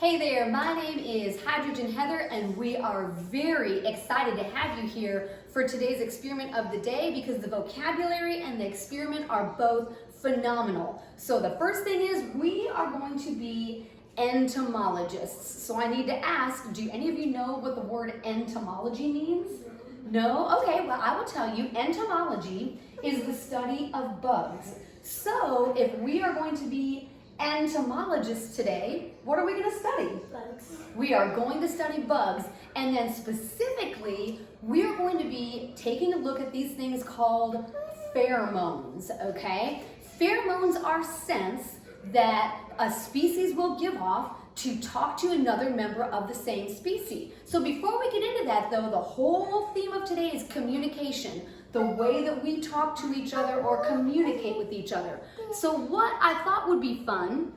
Hey there, my name is Hydrogen Heather and we are very excited to have you here for today's experiment of the day because the vocabulary and the experiment are both phenomenal. So the first thing is we are going to be entomologists. So I need to ask, do any of you know what the word entomology means? No? Okay, well I will tell you, entomology is the study of bugs. So if we are going to be entomologists today, what are we going to study? Bugs. We are going to study bugs, and then specifically, we are going to be taking a look at these things called pheromones, okay? Pheromones are scents that a species will give off to talk to another member of the same species. So before we get into that though, the whole theme of today is communication, the way that we talk to each other or communicate with each other. So what I thought would be fun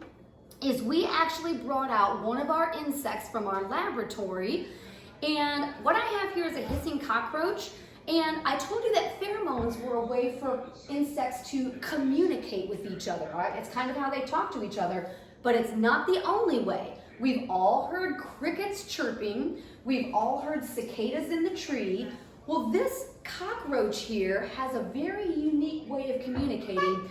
is we actually brought out one of our insects from our laboratory, and what I have here is a hissing cockroach, and I told you that pheromones were a way for insects to communicate with each other, right? It's kind of how they talk to each other, but it's not the only way. We've all heard crickets chirping, we've all heard cicadas in the tree. Well, this cockroach here has a very unique way of communicating,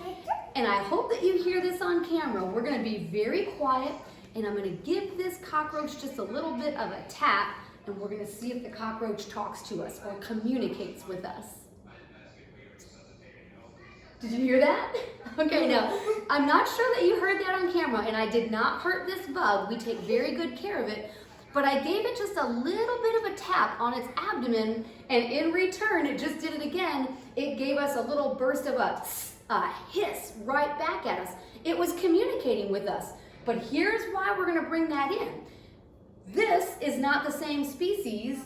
and I hope that you hear this on camera. We're going to be very quiet, and I'm going to give this cockroach just a little bit of a tap, and we're going to see if the cockroach talks to us or communicates with us. Did you hear that? Okay, now, I'm not sure that you heard that on camera, and I did not hurt this bug. We take very good care of it. But I gave it just a little bit of a tap on its abdomen, and in return, it just did it again. It gave us a little burst of a hiss right back at us. It was communicating with us. But here's why we're going to bring that in. This is not the same species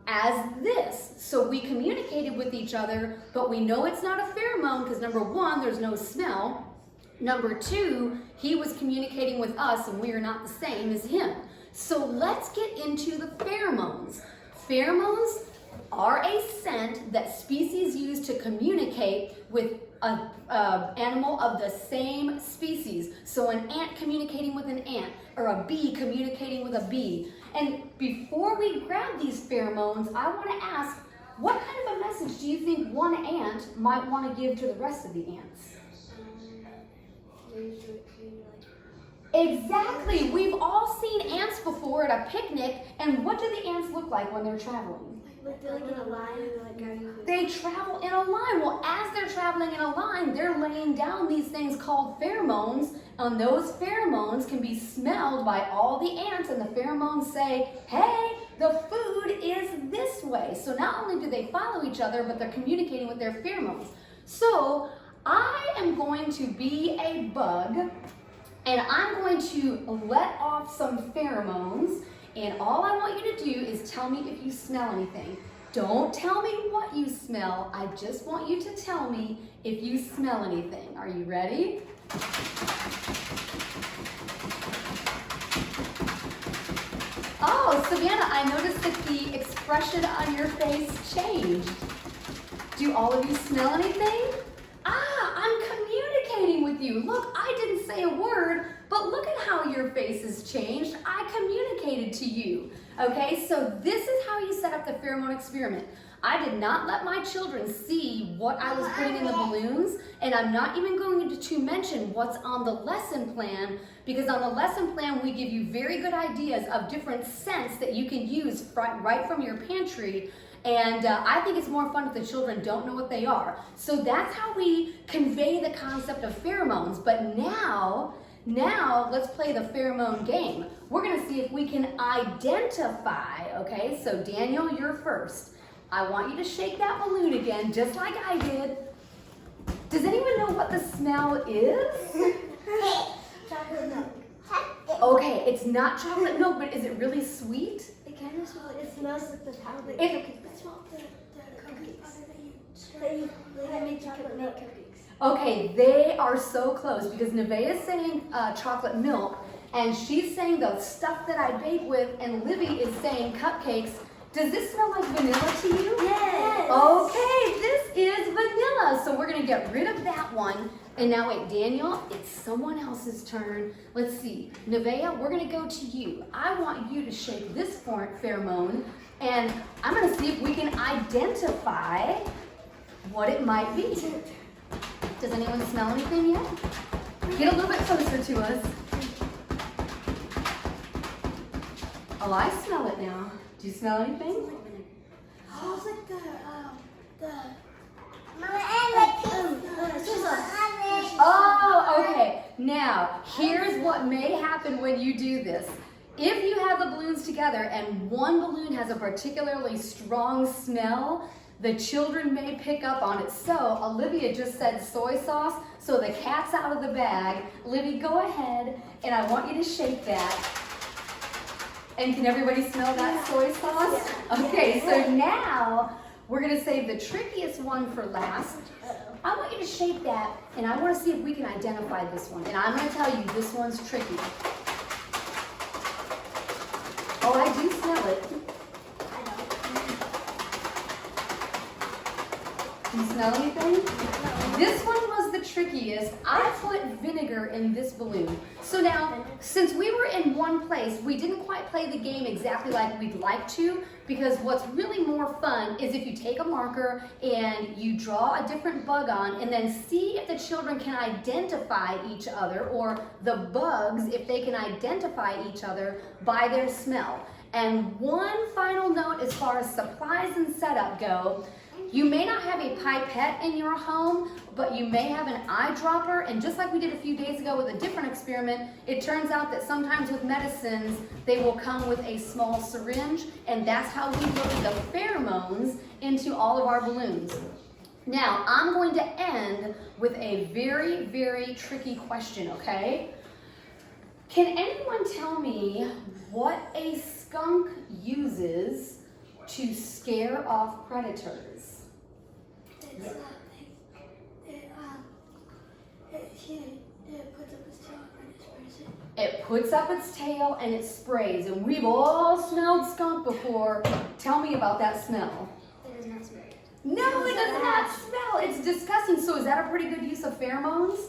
as this. So we communicated with each other, but we know it's not a pheromone because number one, there's no smell. Number two, he was communicating with us and we are not the same as him. So let's get into the pheromones. Pheromones are a scent that species use to communicate with an animal of the same species. So an ant communicating with an ant, or a bee communicating with a bee. And before we grab these pheromones, I want to ask, what kind of a message do you think one ant might want to give to the rest of the ants? Exactly. We've all seen ants before at a picnic, and what do the ants look like when they're traveling? They're like in a line. They travel in a line. Well, as they're traveling in a line, they're laying down these things called pheromones, and those pheromones can be smelled by all the ants, and the pheromones say, hey, the food is this way. So not only do they follow each other, but they're communicating with their pheromones. So I am going to be a bug, and I'm going to let off some pheromones, and all I want you to do is tell me if you smell anything. Don't tell me what you smell, I just want you to tell me if you smell anything. Are you ready? Oh, Savannah, I noticed that the expression on your face changed. Do all of you smell anything? I'm communicating with you. Look, I didn't say a word, but look at how your face has changed. I communicated to you. Okay, so this is how you set up the pheromone experiment. I did not let my children see what I was putting in the balloons, and I'm not even going to mention what's on the lesson plan, because on the lesson plan we give you very good ideas of different scents that you can use right from your pantry. And I think it's more fun if the children don't know what they are. So that's how we convey the concept of pheromones. But now let's play the pheromone game. We're going to see if we can identify, okay? So Daniel, you're first. I want you to shake that balloon again, just like I did. Does anyone know what the smell is? Chocolate milk. Okay, it's not chocolate milk, but is it really sweet? It kind of smells. It smells like the chocolate. It smells the cookies. They make chocolate milk cookies. Okay, they are so close because Nevaeh is saying chocolate milk, and she's saying the stuff that I bake with, and Livy is saying cupcakes. Does this smell like vanilla to you? Yes. Okay, this is vanilla. So we're gonna get rid of that one. And now wait, Daniel, it's someone else's turn. Let's see. Nevaeh, we're gonna go to you. I want you to shake this pheromone, and I'm gonna see if we can identify what it might be. Does anyone smell anything yet? Get a little bit closer to us. Oh, I smell it now. Do you smell anything? Smells like the Oh, okay. Now, here's what may happen when you do this. If you have the balloons together and one balloon has a particularly strong smell, the children may pick up on it. So, Olivia just said soy sauce, so the cat's out of the bag. Olivia, go ahead, and I want you to shake that. And can everybody smell that soy sauce? Okay, so now we're gonna save the trickiest one for last. I want you to shake that, and I wanna see if we can identify this one. And I'm gonna tell you, this one's tricky. Oh, I do smell it. Do you smell anything? This one was the trickiest. I put vinegar in this balloon. So now, since we were in one place, we didn't quite play the game exactly like we'd like to, because what's really more fun is if you take a marker and you draw a different bug on and then see if the children can identify each other, or the bugs, if they can identify each other by their smell. And one final note as far as supplies and setup go, you may not have a pipette in your home, but you may have an eyedropper, and just like we did a few days ago with a different experiment, it turns out that sometimes with medicines, they will come with a small syringe, and that's how we load the pheromones into all of our balloons. Now, I'm going to end with a very, very tricky question, okay? Can anyone tell me what a skunk uses to scare off predators? It puts up its tail and it sprays, and we've all smelled skunk before. Tell me about that smell. It does not smell. No, it does not smell. It's disgusting. So is that a pretty good use of pheromones?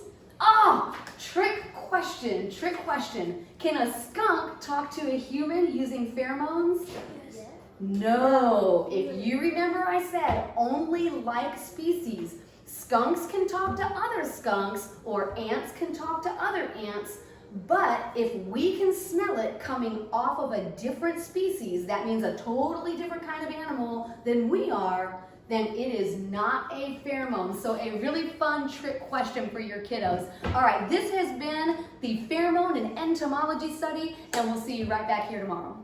Oh, trick question, trick question. Can a skunk talk to a human using pheromones? Yes. No. If you remember, I said only like species. Skunks can talk to other skunks, or ants can talk to other ants. But if we can smell it coming off of a different species, that means a totally different kind of animal than we are, then it is not a pheromone. So a really fun trick question for your kiddos. All right, this has been the pheromone and entomology study, and we'll see you right back here tomorrow.